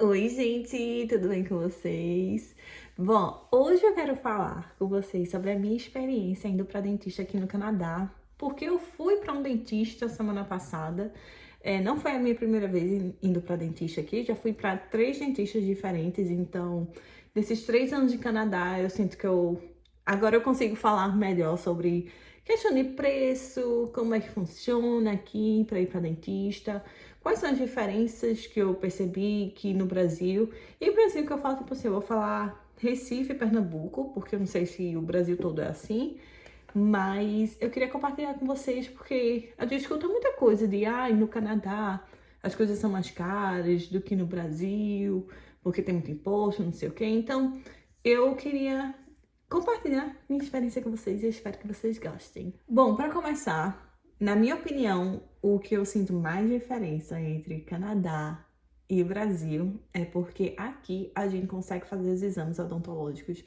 Oi, gente, tudo bem com vocês? Bom, hoje eu quero falar com vocês sobre a minha experiência indo para dentista aqui no Canadá, porque eu fui para um dentista semana passada. Não foi a minha primeira vez indo para dentista aqui, já fui para 3 dentistas diferentes, então, nesses 3 anos de Canadá, eu sinto que agora eu consigo falar melhor sobre questão de preço, como é que funciona aqui para ir para dentista. Quais são as diferenças que eu percebi que no Brasil? E o Brasil que eu falo, tipo assim, eu vou falar Recife e Pernambuco, porque eu não sei se o Brasil todo é assim, mas eu queria compartilhar com vocês porque a gente escuta muita coisa de, no Canadá as coisas são mais caras do que no Brasil, porque tem muito imposto, não sei o quê. Então, eu queria compartilhar minha experiência com vocês e eu espero que vocês gostem. Bom, para começar, na minha opinião, o que eu sinto mais diferença entre Canadá e Brasil é porque aqui a gente consegue fazer os exames odontológicos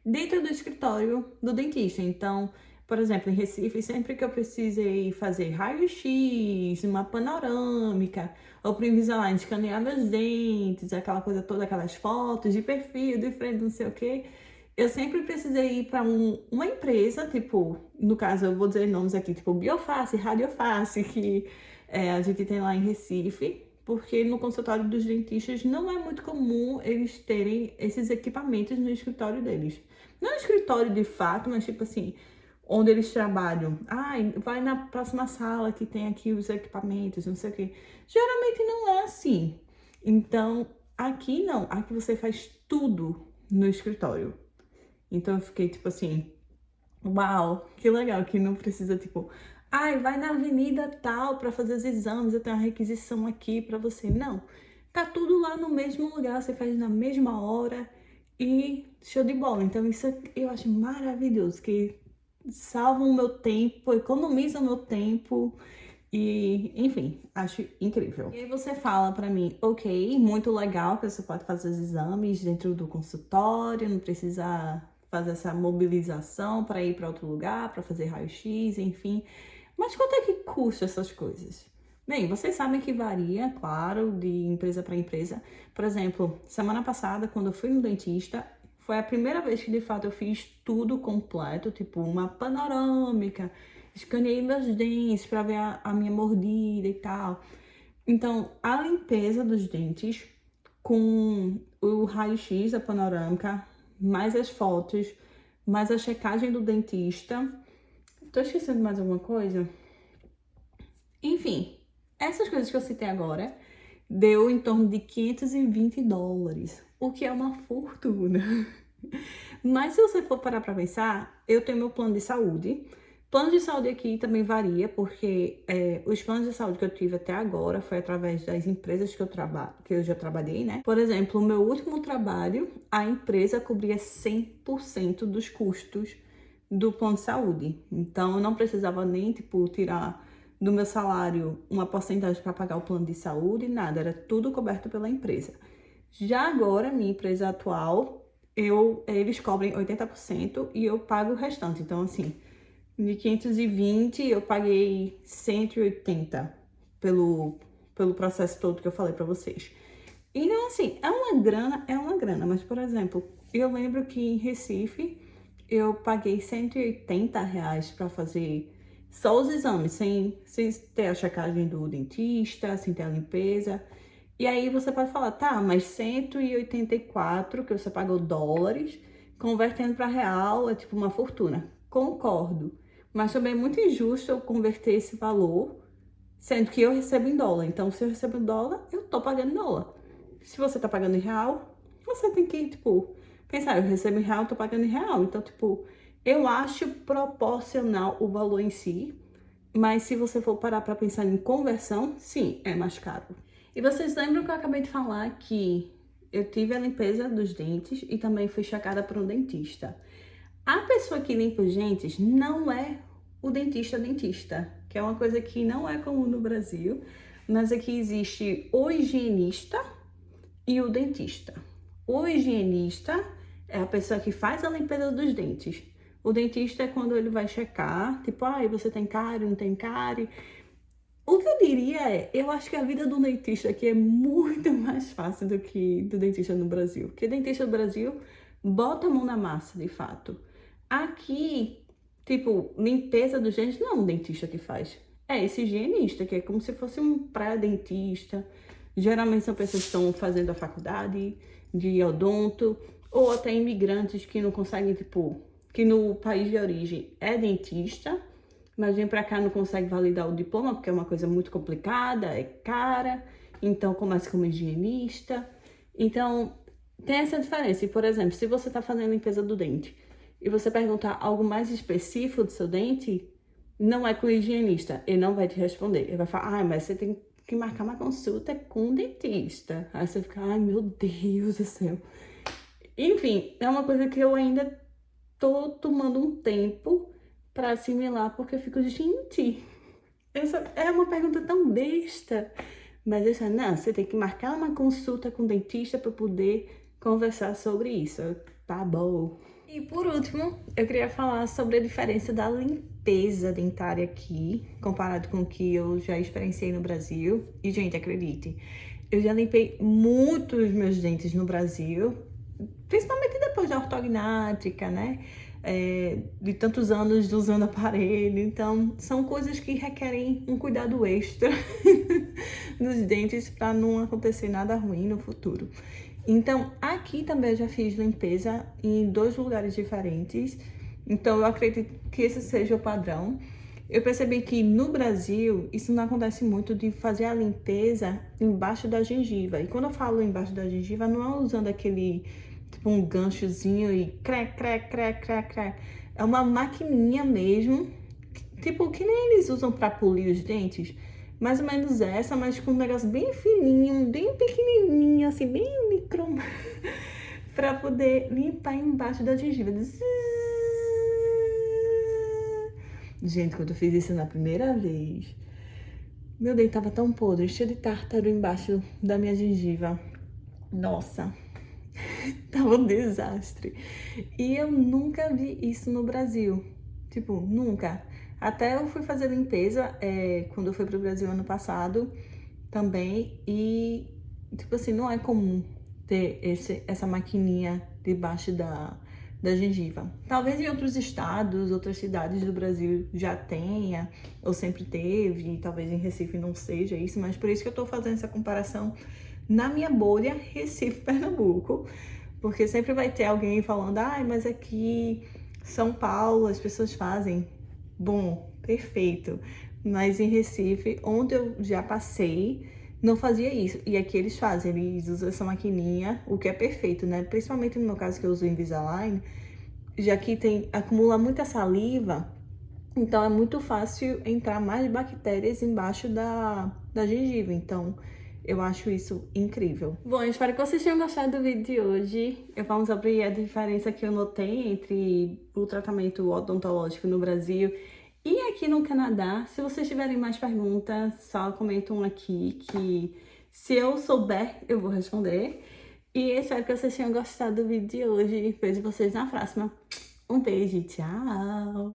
dentro do escritório do dentista. Então, por exemplo, em Recife, sempre que eu precisei fazer raio-x, uma panorâmica, ou para Invisalign escanear meus dentes, aquela coisa toda, aquelas fotos de perfil, de frente, não sei o quê, eu sempre precisei ir para uma empresa, tipo, no caso eu vou dizer nomes aqui, tipo Bioface, Radioface, que a gente tem lá em Recife, porque no consultório dos dentistas não é muito comum eles terem esses equipamentos no escritório deles. Não é um escritório de fato, mas tipo assim, onde eles trabalham. Vai na próxima sala que tem aqui os equipamentos, não sei o quê. Geralmente não é assim. Então, aqui não. Aqui você faz tudo no escritório. Então eu fiquei tipo assim, uau, que legal, que não precisa tipo, vai na avenida tal para fazer os exames, eu tenho uma requisição aqui para você. Não, tá tudo lá no mesmo lugar, você faz na mesma hora e show de bola. Então isso eu acho maravilhoso, que salva o meu tempo, economiza o meu tempo e, enfim, acho incrível. E aí você fala pra mim, ok, muito legal que você pode fazer os exames dentro do consultório, não precisa fazer essa mobilização para ir para outro lugar, para fazer raio-x, enfim. Mas quanto é que custa essas coisas? Bem, vocês sabem que varia, claro, de empresa para empresa. Por exemplo, semana passada, quando eu fui no dentista, foi a primeira vez que de fato eu fiz tudo completo, tipo uma panorâmica, escaneei meus dentes para ver a minha mordida e tal. Então, a limpeza dos dentes com o raio-x, a panorâmica, mais as fotos, mais a checagem do dentista. Tô esquecendo mais alguma coisa? Enfim, essas coisas que eu citei agora deu em torno de US$ 520, o que é uma fortuna. Mas se você for parar para pensar, eu tenho meu plano de saúde. Plano de saúde aqui também varia, porque os planos de saúde que eu tive até agora foi através das empresas que eu já trabalhei, né? Por exemplo, o meu último trabalho, a empresa cobria 100% dos custos do plano de saúde. Então, eu não precisava nem, tipo, tirar do meu salário uma porcentagem para pagar o plano de saúde, nada. Era tudo coberto pela empresa. Já agora, minha empresa atual, eles cobrem 80% e eu pago o restante. Então, assim, de 520 eu paguei 180 pelo processo todo que eu falei pra vocês. Então, assim, é uma grana, mas, por exemplo, eu lembro que em Recife eu paguei R$ 180 para fazer só os exames, sem ter a checagem do dentista, sem ter a limpeza. E aí você pode falar, tá, mas 184 que você pagou dólares, convertendo para real é tipo uma fortuna. Concordo. Mas também é muito injusto eu converter esse valor, sendo que eu recebo em dólar. Então, se eu recebo em dólar, eu tô pagando em dólar. Se você tá pagando em real, você tem que, tipo, pensar, eu recebo em real, eu tô pagando em real. Então, tipo, eu acho proporcional o valor em si, mas se você for parar para pensar em conversão, sim, é mais caro. E vocês lembram que eu acabei de falar que eu tive a limpeza dos dentes e também fui checada por um dentista. A pessoa que limpa os dentes não é o dentista, que é uma coisa que não é comum no Brasil, mas aqui existe o higienista e o dentista. O higienista é a pessoa que faz a limpeza dos dentes. O dentista é quando ele vai checar, tipo, você tem cárie, não tem cárie. O que eu diria eu acho que a vida do dentista aqui é muito mais fácil do que do dentista no Brasil. Porque dentista no Brasil bota a mão na massa, de fato. Aqui, tipo, limpeza dos dentes não é um dentista que faz. É esse higienista, que é como se fosse um pré-dentista. Geralmente são pessoas que estão fazendo a faculdade de odonto, ou até imigrantes que não conseguem, tipo, que no país de origem é dentista, mas vem pra cá não consegue validar o diploma porque é uma coisa muito complicada, é cara, então começa como higienista. Então, tem essa diferença. E, por exemplo, se você tá fazendo limpeza do dente e você perguntar algo mais específico do seu dente, não é com o higienista, ele não vai te responder. Ele vai falar, mas você tem que marcar uma consulta com o dentista. Aí você fica, ai meu Deus do céu. Enfim, é uma coisa que eu ainda tô tomando um tempo para assimilar, porque eu fico, gente, essa é uma pergunta tão besta. Mas eu falo, não, você tem que marcar uma consulta com o dentista para poder conversar sobre isso. Tá bom. E por último, eu queria falar sobre a diferença da limpeza dentária aqui, comparado com o que eu já experienciei no Brasil. E, gente, acredite, eu já limpei muitos meus dentes no Brasil, principalmente depois da ortognática, né? De tantos anos usando aparelho. Então, são coisas que requerem um cuidado extra nos dentes para não acontecer nada ruim no futuro. Então, aqui também eu já fiz limpeza em 2 lugares diferentes. Então, eu acredito que esse seja o padrão. Eu percebi que no Brasil, isso não acontece muito de fazer a limpeza embaixo da gengiva. E quando eu falo embaixo da gengiva, não é usando aquele, tipo, um ganchozinho e crec, crec, crec, crec, crec. É uma maquininha mesmo, tipo, que nem eles usam para polir os dentes. Mais ou menos essa, mas com um negócio bem fininho, bem pequenininho, assim, bem micro, para poder limpar embaixo da gengiva. Gente, quando eu fiz isso na primeira vez, meu dente tava tão podre, cheio de tártaro embaixo da minha gengiva. Nossa, tava um desastre. E eu nunca vi isso no Brasil. Tipo, nunca. Até eu fui fazer limpeza quando eu fui pro Brasil ano passado também. E, tipo assim, não é comum ter essa maquininha debaixo da gengiva. Talvez em outros estados, outras cidades do Brasil já tenha, ou sempre teve, talvez em Recife não seja isso, mas por isso que eu tô fazendo essa comparação na minha bolha Recife, Pernambuco, porque sempre vai ter alguém falando, mas aqui São Paulo as pessoas fazem. Bom, perfeito, mas em Recife, onde eu já passei, não fazia isso. E aqui eles fazem, eles usam essa maquininha, o que é perfeito, né? Principalmente no meu caso que eu uso o Invisalign, já que acumula muita saliva, então é muito fácil entrar mais bactérias embaixo da gengiva. Então, eu acho isso incrível. Bom, eu espero que vocês tenham gostado do vídeo de hoje. Eu falo sobre a diferença que eu notei entre o tratamento odontológico no Brasil e aqui no Canadá. Se vocês tiverem mais perguntas, só comentam aqui que se eu souber, eu vou responder. E espero que vocês tenham gostado do vídeo de hoje. Vejo vocês na próxima. Um beijo, tchau!